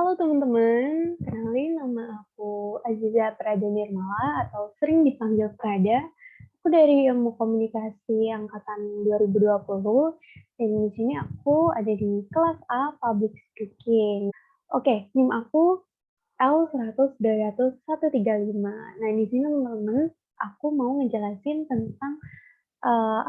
Halo teman-teman, kenalin nama aku Aziza Prada Nirmala atau sering dipanggil Prada. Aku dari Ilmu Komunikasi angkatan 2020 dan di sini aku ada di kelas A Public Speaking. Oke, NIM aku L100-135. Nah, di sini teman-teman, aku mau ngejelasin tentang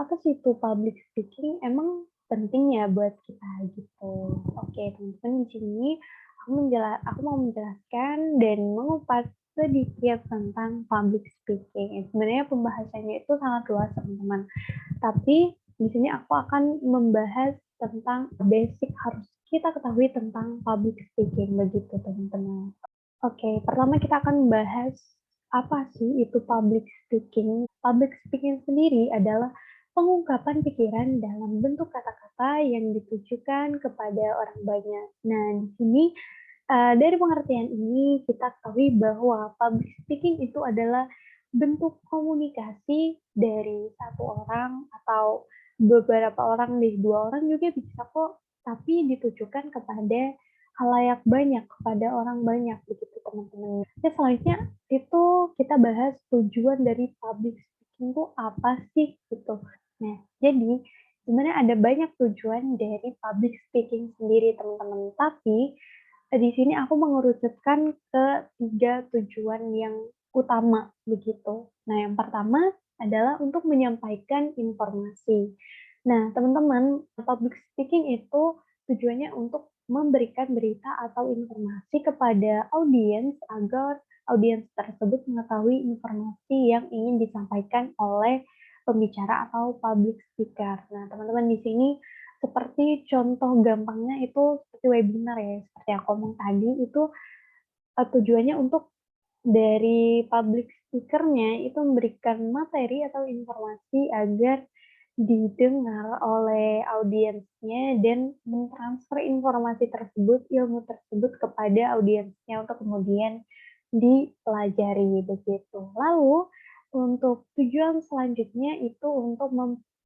apa sih itu public speaking, emang penting ya buat kita gitu. Oke, teman-teman di sini aku mau menjelaskan dan mengupas sedikit tentang public speaking. Sebenarnya pembahasannya itu sangat luas, teman-teman. Tapi di sini aku akan membahas tentang basic harus kita ketahui tentang public speaking begitu, teman-teman. Oke, pertama kita akan bahas apa sih itu public speaking. Public speaking sendiri adalah pengungkapan pikiran dalam bentuk kata-kata yang ditujukan kepada orang banyak. Nah, di sini dari pengertian ini kita ketahui bahwa public speaking itu adalah bentuk komunikasi dari satu orang atau beberapa orang, nih dua orang juga bisa kok, tapi ditujukan kepada halayak banyak, kepada orang banyak begitu teman-teman. Ya, selanjutnya itu kita bahas tujuan dari public speaking itu apa sih gitu. Nah, jadi sebenarnya ada banyak tujuan dari public speaking sendiri teman-teman, tapi di sini aku mengerucutkan ke 3 tujuan yang utama begitu. Nah, yang pertama adalah untuk menyampaikan informasi. Nah, teman-teman, public speaking itu tujuannya untuk memberikan berita atau informasi kepada audiens agar audiens tersebut mengetahui informasi yang ingin disampaikan oleh pembicara atau public speaker. Nah, teman-teman di sini seperti contoh gampangnya itu seperti webinar ya, seperti yang aku ngomong tadi itu tujuannya untuk dari public speaker-nya itu memberikan materi atau informasi agar didengar oleh audiensnya dan mentransfer informasi tersebut, ilmu tersebut kepada audiensnya untuk kemudian dipelajari begitu. Lalu untuk tujuan selanjutnya itu untuk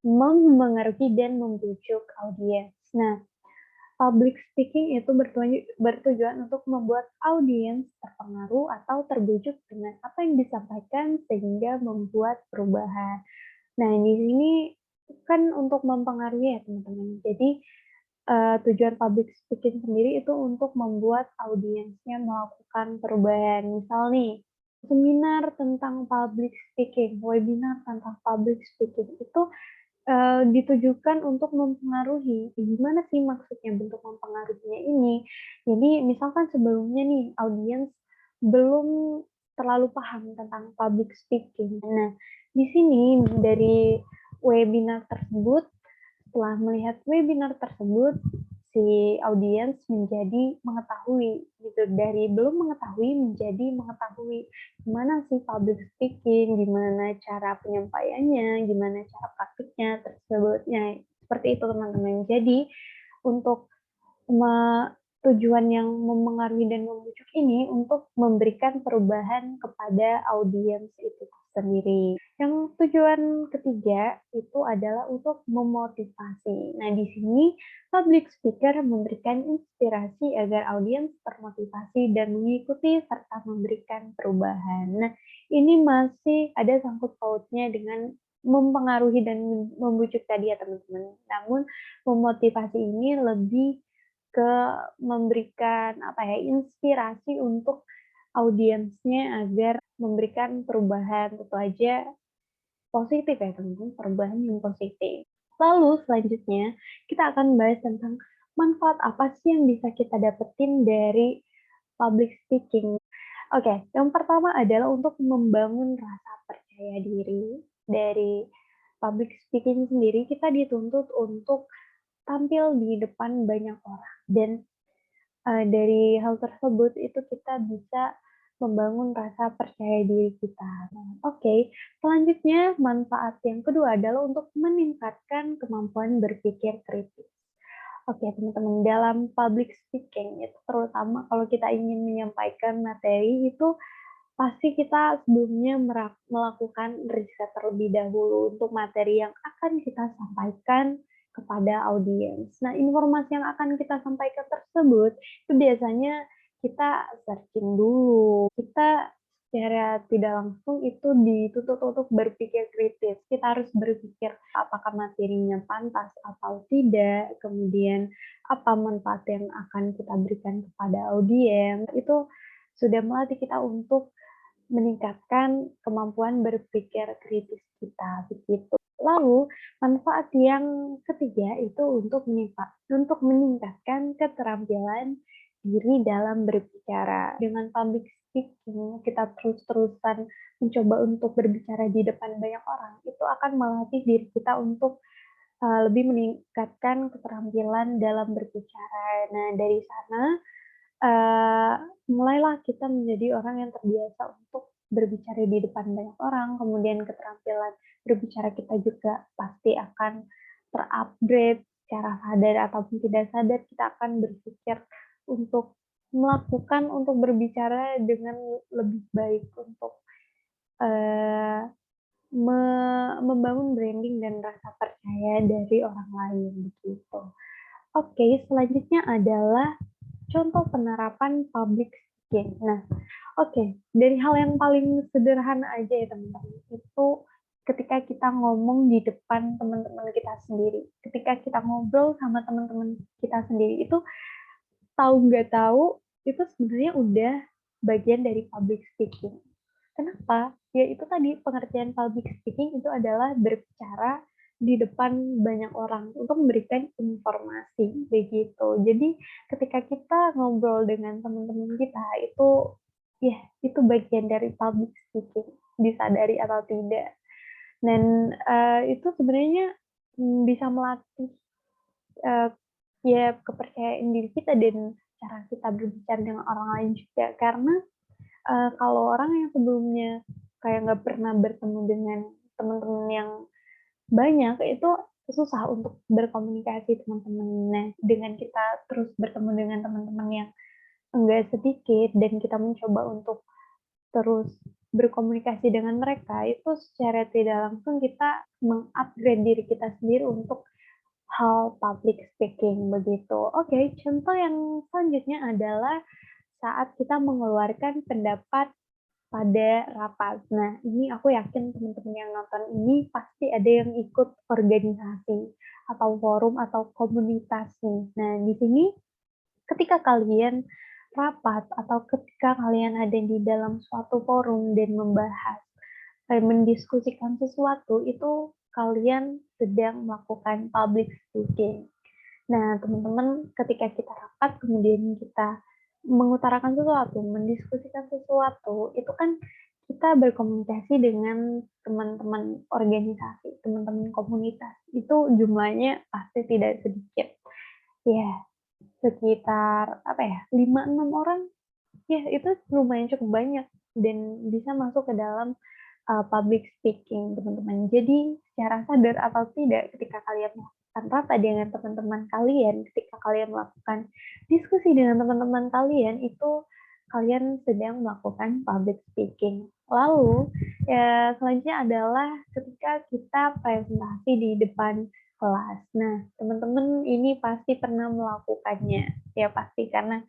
mempengaruhi dan membujuk audiens. Nah, public speaking itu bertujuan untuk membuat audiens terpengaruh atau terbujuk dengan apa yang disampaikan sehingga membuat perubahan. Nah, di sini kan untuk mempengaruhi ya teman-teman. Jadi tujuan public speaking sendiri itu untuk membuat audiensnya melakukan perubahan. Misal nih, seminar tentang public speaking, webinar tentang public speaking itu ditujukan untuk mempengaruhi. Gimana sih maksudnya bentuk mempengaruhinya ini? Jadi misalkan sebelumnya nih audiens belum terlalu paham tentang public speaking. Nah, di sini dari webinar tersebut, setelah melihat webinar tersebut, si audiens menjadi mengetahui gitu, dari belum mengetahui menjadi mengetahui gimana sih public speaking, gimana cara penyampaiannya, gimana cara praktiknya tersebutnya. Seperti itu teman-teman. Jadi untuk tujuan yang memengaruhi dan membujuk ini untuk memberikan perubahan kepada audiens itu sendiri. Yang tujuan ketiga itu adalah untuk memotivasi. Nah, di sini public speaker memberikan inspirasi agar audiens termotivasi dan mengikuti serta memberikan perubahan. Nah, ini masih ada sangkut pautnya dengan mempengaruhi dan membujuk tadi ya teman-teman. Namun memotivasi ini lebih ke memberikan apa ya, inspirasi untuk audiensnya agar memberikan perubahan, tentu aja positif ya teman-teman, perubahan yang positif. Lalu selanjutnya kita akan bahas tentang manfaat apa sih yang bisa kita dapetin dari public speaking. Oke, yang pertama adalah untuk membangun rasa percaya diri. Dari public speaking sendiri kita dituntut untuk tampil di depan banyak orang dan dari hal tersebut itu kita bisa membangun rasa percaya diri kita. Nah, oke, selanjutnya manfaat yang kedua adalah untuk meningkatkan kemampuan berpikir kritis. Oke, teman-teman, dalam public speaking itu terutama kalau kita ingin menyampaikan materi itu pasti kita sebelumnya melakukan riset terlebih dahulu untuk materi yang akan kita sampaikan kepada audiens. Nah, informasi yang akan kita sampaikan tersebut itu biasanya kita searching dulu, kita secara tidak langsung itu dituntut untuk berpikir kritis. Kita harus berpikir apakah materinya pantas atau tidak, kemudian apa manfaat yang akan kita berikan kepada audiens. Itu sudah melatih kita untuk meningkatkan kemampuan berpikir kritis kita, begitu. Lalu, manfaat yang ketiga itu untuk meningkatkan keterampilan diri dalam berbicara. Dengan public speaking, kita terus-terusan mencoba untuk berbicara di depan banyak orang, itu akan melatih diri kita untuk lebih meningkatkan keterampilan dalam berbicara. Nah, dari sana Eee, mulailah kita menjadi orang yang terbiasa untuk berbicara di depan banyak orang, kemudian keterampilan berbicara kita juga pasti akan ter-upgrade secara sadar ataupun tidak sadar, kita akan berpikir untuk untuk berbicara dengan lebih baik untuk, eee, me membangun branding dan rasa percaya dari orang lain, begitu. Oke, selanjutnya adalah contoh penerapan public speaking. Nah, oke, dari hal yang paling sederhana aja ya teman-teman, itu ketika kita ngomong di depan teman-teman kita sendiri, ketika kita ngobrol sama teman-teman kita sendiri, itu tahu nggak tahu, itu sebenarnya udah bagian dari public speaking. Kenapa? Ya itu tadi, pengertian public speaking itu adalah berbicara di depan banyak orang untuk memberikan informasi, begitu. Jadi ketika kita ngobrol dengan teman-teman kita, itu ya itu bagian dari public speaking, disadari atau tidak. Dan itu sebenarnya bisa melatih uh, ya kepercayaan diri kita dan cara kita berbicara dengan orang lain juga, karena kalau orang yang sebelumnya kayak nggak pernah bertemu dengan teman-teman yang banyak, itu susah untuk berkomunikasi teman-teman. Nah, dengan kita terus bertemu dengan teman-teman yang enggak sedikit dan kita mencoba untuk terus berkomunikasi dengan mereka, itu secara tidak langsung kita mengupgrade diri kita sendiri untuk hal public speaking, begitu. Oke, contoh yang selanjutnya adalah saat kita mengeluarkan pendapat pada rapat. Nah, ini aku yakin teman-teman yang nonton ini pasti ada yang ikut organisasi atau forum atau komunitas nih. Nah, di sini ketika kalian rapat atau ketika kalian ada di dalam suatu forum dan membahas, mendiskusikan sesuatu, itu kalian sedang melakukan public speaking. Nah, teman-teman, ketika kita rapat, kemudian kita mengutarakan sesuatu, mendiskusikan sesuatu, itu kan kita berkomunikasi dengan teman-teman organisasi, teman-teman komunitas. Itu jumlahnya pasti tidak sedikit. Ya, sekitar apa ya, 5-6 orang. Ya, itu lumayan cukup banyak dan bisa masuk ke dalam public speaking, teman-teman. Jadi, secara sadar atau tidak, ketika kalian melakukan rapat dengan teman-teman kalian, ketika kalian melakukan diskusi dengan teman-teman kalian, itu kalian sedang melakukan public speaking. Lalu, ya, selanjutnya adalah ketika kita presentasi di depan kelas. Nah, teman-teman ini pasti pernah melakukannya. Ya, pasti karena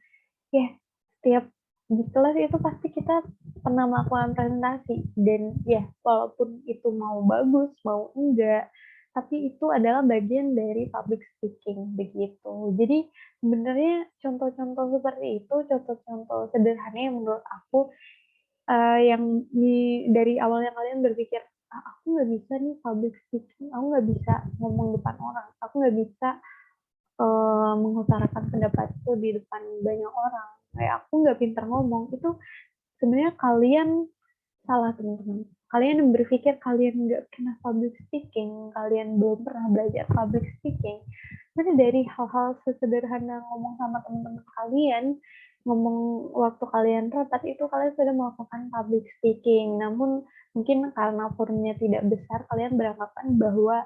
ya setiap di kelas itu pasti kita pernah melakukan presentasi dan ya walaupun itu mau bagus mau enggak, tapi itu adalah bagian dari public speaking, begitu. Jadi sebenarnya contoh-contoh seperti itu, contoh-contoh sederhana yang menurut aku yang dari awalnya kalian berpikir, ah, aku nggak bisa nih public speaking, aku nggak bisa ngomong depan orang, aku nggak bisa mengutarakan pendapatku di depan banyak orang, kayak aku nggak pintar ngomong, itu sebenarnya kalian salah, teman-teman. Kalian yang berpikir kalian nggak pernah public speaking, kalian belum pernah belajar public speaking, karena dari hal-hal sesederhana ngomong sama teman-teman kalian, ngomong waktu kalian rapat, itu kalian sudah melakukan public speaking. Namun mungkin karena forumnya tidak besar, kalian beranggapan bahwa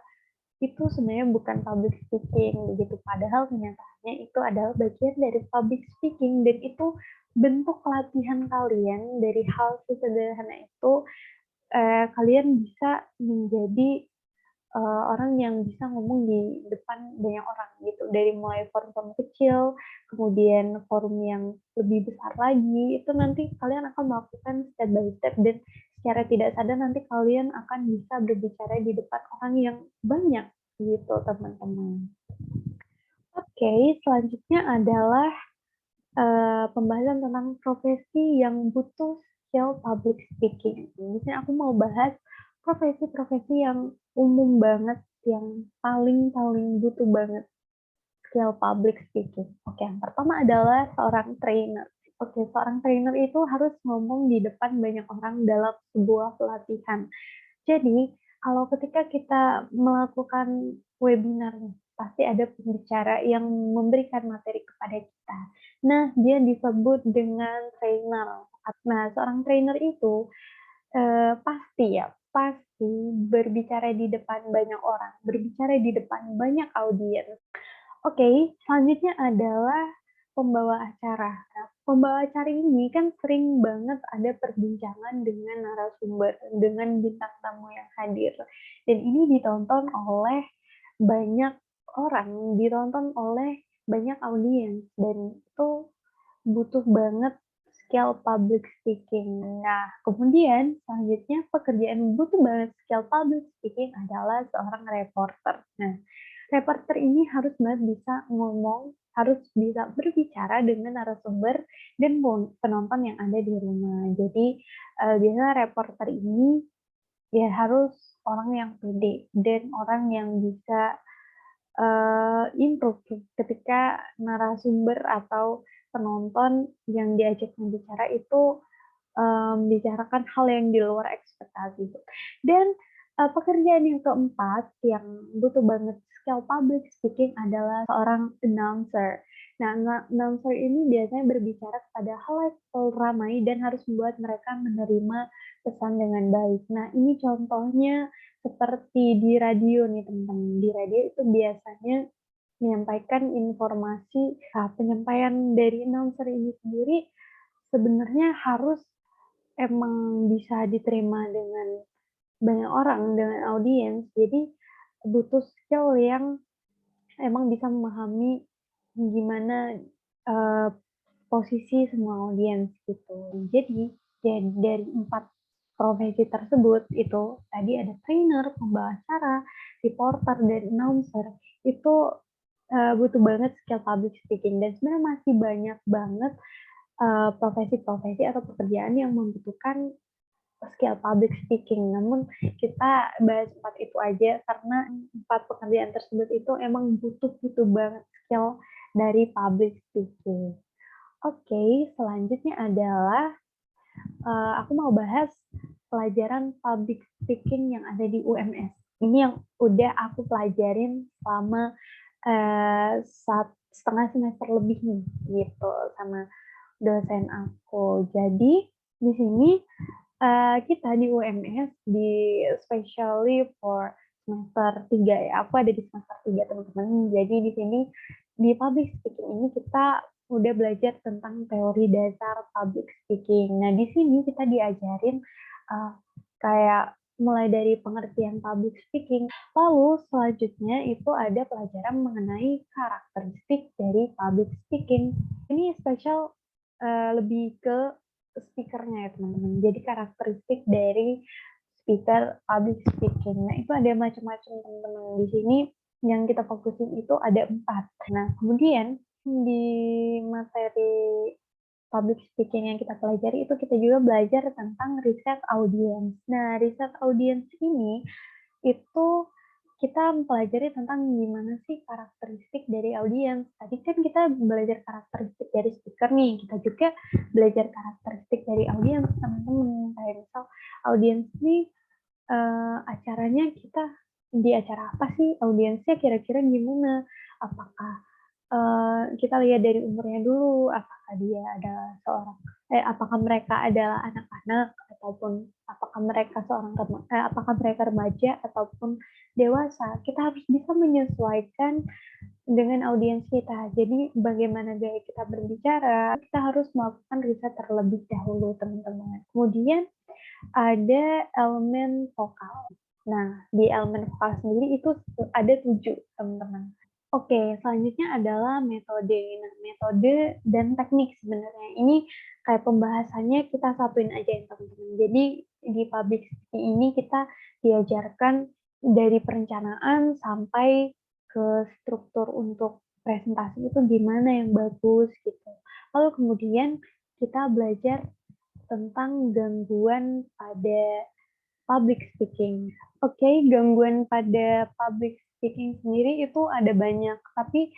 itu sebenarnya bukan public speaking begitu, padahal kenyataannya itu adalah bagian dari public speaking dan itu bentuk latihan kalian dari hal sesederhana itu, kalian bisa menjadi orang yang bisa ngomong di depan banyak orang gitu, dari mulai forum-forum kecil, kemudian forum yang lebih besar lagi, itu nanti kalian akan melakukan step by step dan secara tidak sadar nanti kalian akan bisa berbicara di depan orang yang banyak gitu, teman-teman. Oke, selanjutnya adalah pembahasan tentang profesi yang butuh skill public speaking. Di sini aku mau bahas profesi-profesi yang umum banget, yang paling butuh banget skill public speaking. Oke, yang pertama adalah seorang trainer. Oke, seorang trainer itu harus ngomong di depan banyak orang dalam sebuah pelatihan. Jadi, kalau ketika kita melakukan webinar nih, pasti ada pembicara yang memberikan materi kepada kita. Nah, dia disebut dengan trainer. Nah, seorang trainer itu pasti berbicara di depan banyak orang, berbicara di depan banyak audiens. Oke, selanjutnya adalah pembawa acara. Nah, pembawa acara ini kan sering banget ada perbincangan dengan narasumber, dengan bintang tamu yang hadir. Dan ini ditonton oleh banyak orang, ditonton oleh banyak audiens, dan itu butuh banget skill public speaking. Nah, kemudian selanjutnya pekerjaan butuh banget skill public speaking adalah seorang reporter. Nah, reporter ini harus banget bisa ngomong, harus bisa berbicara dengan narasumber dan penonton yang ada di rumah. Jadi, biasanya reporter ini ya harus orang yang pede dan orang yang bisa improve ketika narasumber atau penonton yang diajak berbicara itu membicarakan hal yang di luar ekspektasi. Dan pekerjaan yang keempat yang butuh banget skill public speaking adalah seorang announcer. Nah, announcer ini biasanya berbicara kepada halayak ramai dan harus membuat mereka menerima pesan dengan baik. Nah, ini contohnya seperti di radio nih teman-teman. Di radio itu biasanya menyampaikan informasi, penyampaian dari announcer ini sendiri sebenarnya harus emang bisa diterima dengan banyak orang, dengan audiens. Jadi butuh skill yang emang bisa memahami gimana uh, posisi semua audiens gitu. Jadi dari 4 profesi tersebut itu tadi ada trainer, pembawa acara, reporter, dan announcer itu butuh banget skill public speaking dan sebenarnya masih banyak banget profesi-profesi atau pekerjaan yang membutuhkan skill public speaking. Namun kita bahas 4 itu aja karena 4 pekerjaan tersebut itu emang butuh banget skill dari public speaking. Oke, selanjutnya adalah aku mau bahas pelajaran public speaking yang ada di UMS. Ini yang udah aku pelajarin selama setengah semester lebih nih, gitu, sama dosen aku. Jadi di sini kita di UMS di especially for semester 3 ya. Aku ada di semester 3 teman-teman. Jadi di sini di public speaking ini kita udah belajar tentang teori dasar public speaking. Nah, di sini kita diajarin kayak mulai dari pengertian public speaking. Lalu selanjutnya itu ada pelajaran mengenai karakteristik dari public speaking. Ini spesial lebih ke speakernya ya teman-teman. Jadi karakteristik dari speaker public speaking. Nah itu ada macam-macam teman-teman. Di sini yang kita fokusin itu ada 4. Nah kemudian di materi public speaking yang kita pelajari itu kita juga belajar tentang riset audience. Nah riset audience ini itu kita mempelajari tentang gimana sih karakteristik dari audiens. Tadi kan kita belajar karakteristik dari speaker nih, kita juga belajar karakteristik dari audiens, teman-teman. Kayak misal audiens nih acaranya kita di acara apa sih, audiensnya kira-kira gimana? Apakah kita lihat dari umurnya dulu, apakah dia adalah apakah mereka adalah anak-anak ataupun apakah mereka remaja ataupun dewasa. Kita harus bisa menyesuaikan dengan audiens kita. Jadi bagaimana gaya kita berbicara, kita harus melakukan riset terlebih dahulu, teman-teman. Kemudian ada elemen vokal. Nah, di elemen vokal sendiri itu ada 7, teman-teman. Oke, selanjutnya adalah metode. Nah, metode dan teknik sebenarnya. Ini kayak pembahasannya kita satuin aja ya, teman-teman. Jadi di public speaking ini kita diajarkan dari perencanaan sampai ke struktur untuk presentasi itu gimana yang bagus gitu. Lalu kemudian kita belajar tentang gangguan pada public speaking. Oke, gangguan pada public speaking sendiri itu ada banyak, tapi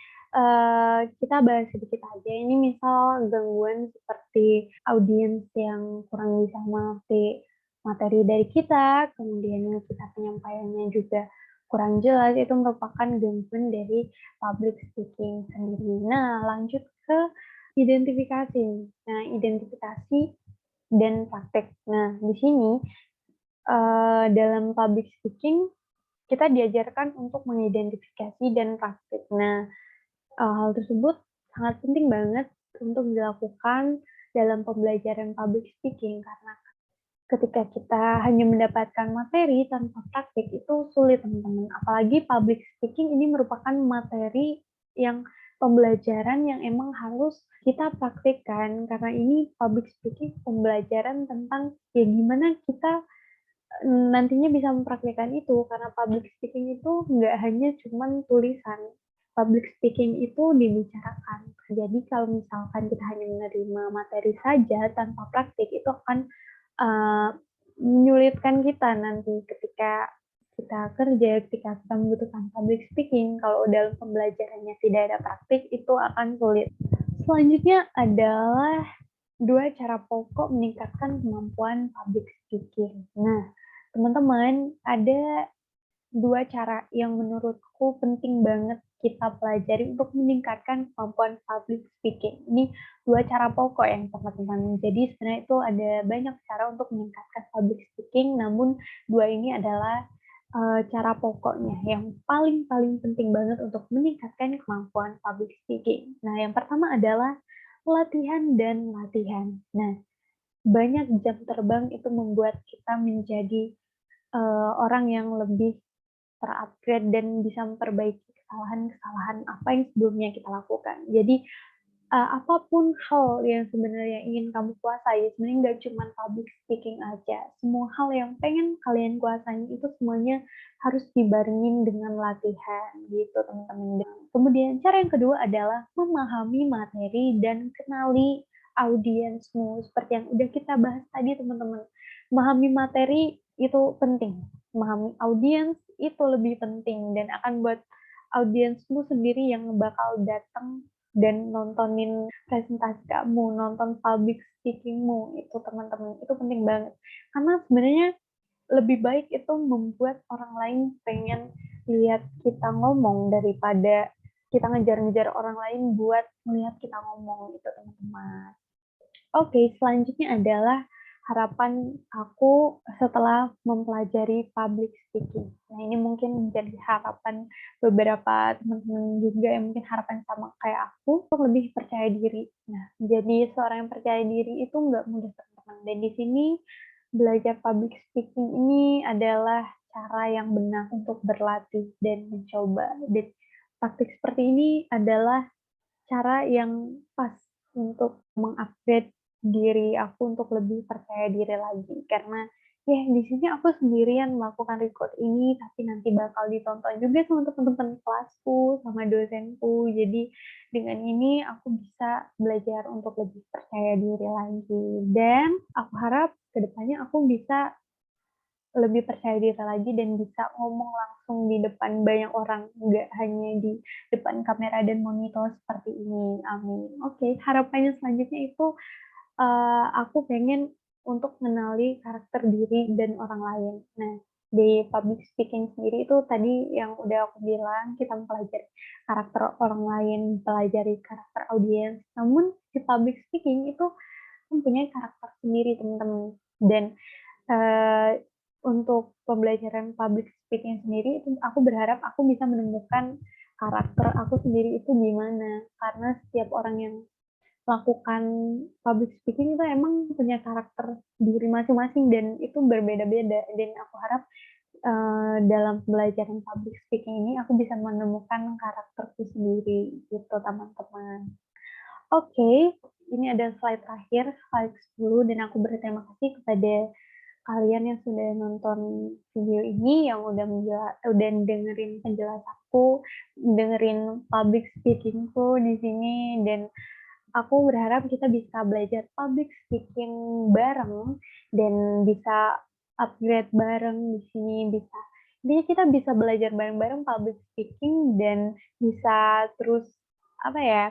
kita bahas sedikit aja. Ini misal gangguan seperti audiens yang kurang bisa mengerti materi dari kita, kemudian kita penyampaiannya juga kurang jelas, itu merupakan gangguan dari public speaking sendiri. Nah, lanjut ke identifikasi. Nah, identifikasi dan praktek. Nah, di sini dalam public speaking kita diajarkan untuk mengidentifikasi dan praktik. Nah, hal tersebut sangat penting banget untuk dilakukan dalam pembelajaran public speaking karena ketika kita hanya mendapatkan materi tanpa praktik itu sulit, teman-teman. Apalagi public speaking ini merupakan materi yang pembelajaran yang emang harus kita praktikkan karena ini public speaking pembelajaran tentang ya gimana kita nantinya bisa mempraktikkan itu karena public speaking itu nggak hanya cuman tulisan. Public speaking itu dibicarakan. Jadi kalau misalkan kita hanya menerima materi saja tanpa praktik itu akan uh, menyulitkan kita nanti ketika kita kerja, ketika kita membutuhkan public speaking. Kalau dalam pembelajarannya tidak ada praktik itu akan sulit. Selanjutnya adalah 2 cara pokok meningkatkan kemampuan public speaking. Nah, teman-teman, ada 2 cara yang menurutku penting banget kita pelajari untuk meningkatkan kemampuan public speaking. Ini 2 cara pokok yang teman-teman. Jadi sebenarnya itu ada banyak cara untuk meningkatkan public speaking, namun 2 ini adalah cara pokoknya yang paling penting banget untuk meningkatkan kemampuan public speaking. Nah, yang pertama adalah latihan dan latihan. Nah, banyak jam terbang itu membuat kita menjadi orang yang lebih ter-upgrade dan bisa memperbaiki kesalahan-kesalahan apa yang sebelumnya kita lakukan. Jadi apapun hal yang sebenarnya ingin kamu kuasai, sebenarnya nggak cuma public speaking aja. Semua hal yang pengen kalian kuasai itu semuanya harus dibarengin dengan latihan gitu, teman-teman. Kemudian cara yang kedua adalah memahami materi dan kenali audiensmu. Seperti yang udah kita bahas tadi, teman-teman. Memahami materi itu penting. Memahami audiens itu lebih penting dan akan buat audiensmu sendiri yang bakal datang dan nontonin presentasi kamu, nonton public speakingmu itu, teman-teman, itu penting banget. Karena sebenarnya lebih baik itu membuat orang lain pengen lihat kita ngomong daripada kita ngejar-ngejar orang lain buat melihat kita ngomong gitu, teman-teman. Oke, selanjutnya adalah harapan aku setelah mempelajari public speaking. Nah, ini mungkin menjadi harapan beberapa teman-teman juga yang mungkin harapan sama kayak aku untuk lebih percaya diri. Nah, jadi seorang yang percaya diri itu nggak mudah, teman-teman. Dan di sini belajar public speaking ini adalah cara yang benar untuk berlatih dan mencoba. Dan praktik seperti ini adalah cara yang pas untuk mengupgrade diri aku untuk lebih percaya diri lagi. Karena ya di sini aku sendirian melakukan record ini, tapi nanti bakal ditonton juga sama teman-teman kelasku, sama dosenku. Jadi dengan ini aku bisa belajar untuk lebih percaya diri lagi. Dan aku harap kedepannya aku bisa lebih percaya diri lagi dan bisa ngomong langsung di depan banyak orang, nggak hanya di depan kamera dan monitor seperti ini. Amin. Oke, harapannya selanjutnya itu aku pengen untuk mengenali karakter diri dan orang lain. Nah, di public speaking sendiri itu tadi yang udah aku bilang, kita mempelajari karakter orang lain, pelajari karakter audiens. Namun di public speaking itu mempunyai karakter sendiri, teman-teman. Dan uh, untuk pembelajaran public speaking sendiri itu aku berharap aku bisa menemukan karakter aku sendiri itu gimana, karena setiap orang yang melakukan public speaking itu emang punya karakter diri masing-masing dan itu berbeda-beda, dan aku harap dalam pembelajaran public speaking ini aku bisa menemukan karakterku sendiri gitu, teman-teman. Oke, ini ada slide terakhir, slide 10, dan aku berterima kasih kepada kalian yang sudah nonton video ini, yang udah dengerin penjelasanku, dengerin public speaking-ku di sini, dan aku berharap kita bisa belajar public speaking bareng dan bisa upgrade bareng di sini, bisa intinya kita bisa belajar bareng-bareng public speaking dan bisa terus apa ya,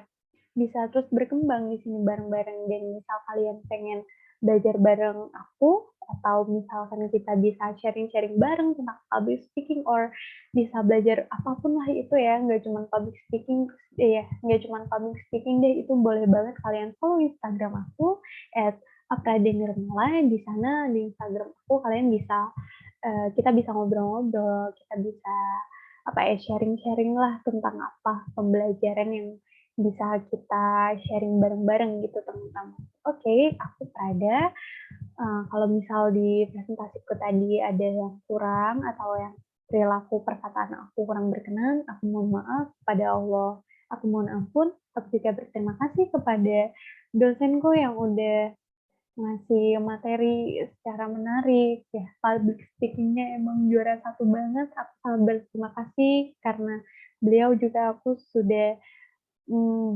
bisa terus berkembang di sini bareng-bareng. Dan misal kalian pengen belajar bareng aku, atau misalkan kita bisa sharing-sharing bareng tentang public speaking, or bisa belajar apapun lah itu ya, nggak cuma public speaking ya, nggak cuma public speaking deh, itu boleh banget kalian follow Instagram aku @apradenirmala. Di sana di Instagram aku kalian bisa kita bisa ngobrol-ngobrol, kita bisa apa ya, sharing-sharing lah tentang apa pembelajaran yang bisa kita sharing bareng-bareng gitu, teman-teman. Oke, aku Prada. Kalau misal di presentasiku tadi ada yang kurang atau yang perilaku perkataan aku kurang berkenan, aku mohon maaf kepada Allah. Aku mohon ampun. Aku juga berterima kasih kepada dosenku yang udah ngasih materi secara menarik ya. Public speaking-nya emang juara satu banget. Aku sangat berterima kasih karena beliau juga aku sudah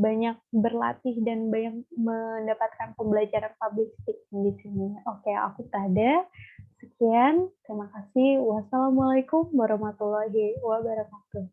banyak berlatih dan banyak mendapatkan pembelajaran public speaking di sini. Oke, aku Tada. Sekian, terima kasih. Wassalamualaikum warahmatullahi wabarakatuh.